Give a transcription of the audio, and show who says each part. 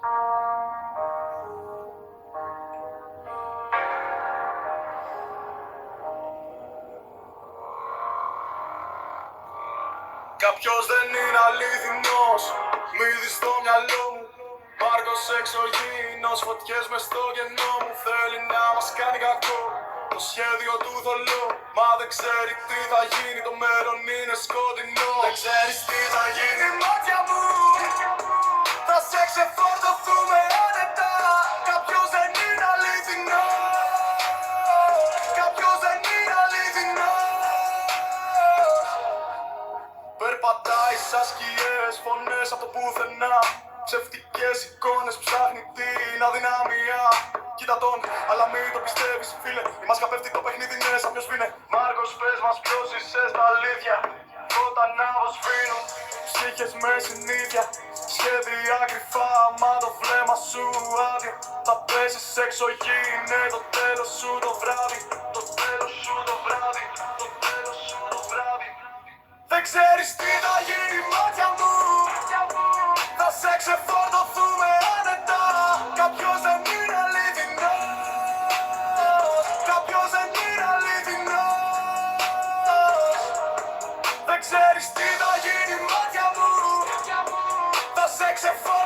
Speaker 1: Κάποιος δεν είναι αληθινός, μύδι στο μυαλό μου. Μάρκος εξωγήινος, φωτιές μες στο κενό μου. Θέλει να μας κάνει κακό, το σχέδιο του θολό. Μα δεν ξέρει τι θα γίνει, το μέλλον είναι σκοτεινό. Δεν ξέρεις τι θα γίνει, μάτια μου. Θα σε ξεφορτωθούμε άνετα. Κάποιος δεν είναι αληθινός. Κάποιος δεν είναι αληθινός. Περπατάει σαν σκιές, φωνές από το πουθενά. Ψευτικές εικόνες, ψάχνει την αδυναμία. Κοίτα τον, αλλά μην το πιστεύεις φίλε. Η μάσκα πέφτει, το παιχνίδι είναι σαν ποιος βίνε. Μάρκος, πες μας ποιος είσαι στα αλήθεια. Φώτα να αποσβήνουν, ψύχες με συνήθεια. Σχέδια κρυφά, μα το βλέμμα σου άδειο. Θα πέσεις εξωγή, είναι το τέλος σου το βράδυ. Το τέλος σου το βράδυ, το τέλος σου το βράδυ. Δεν ξέρεις τι θα γίνει, μάτια μου. Θα σε ξεφορτωθούμε άνετα. Κάποιος δεν είναι αληθινός. Κάποιος δεν είναι αληθινός. Δεν ξέρεις τι θα γίνει, μάτια μου. Θα σε ξεφορτωθούμε.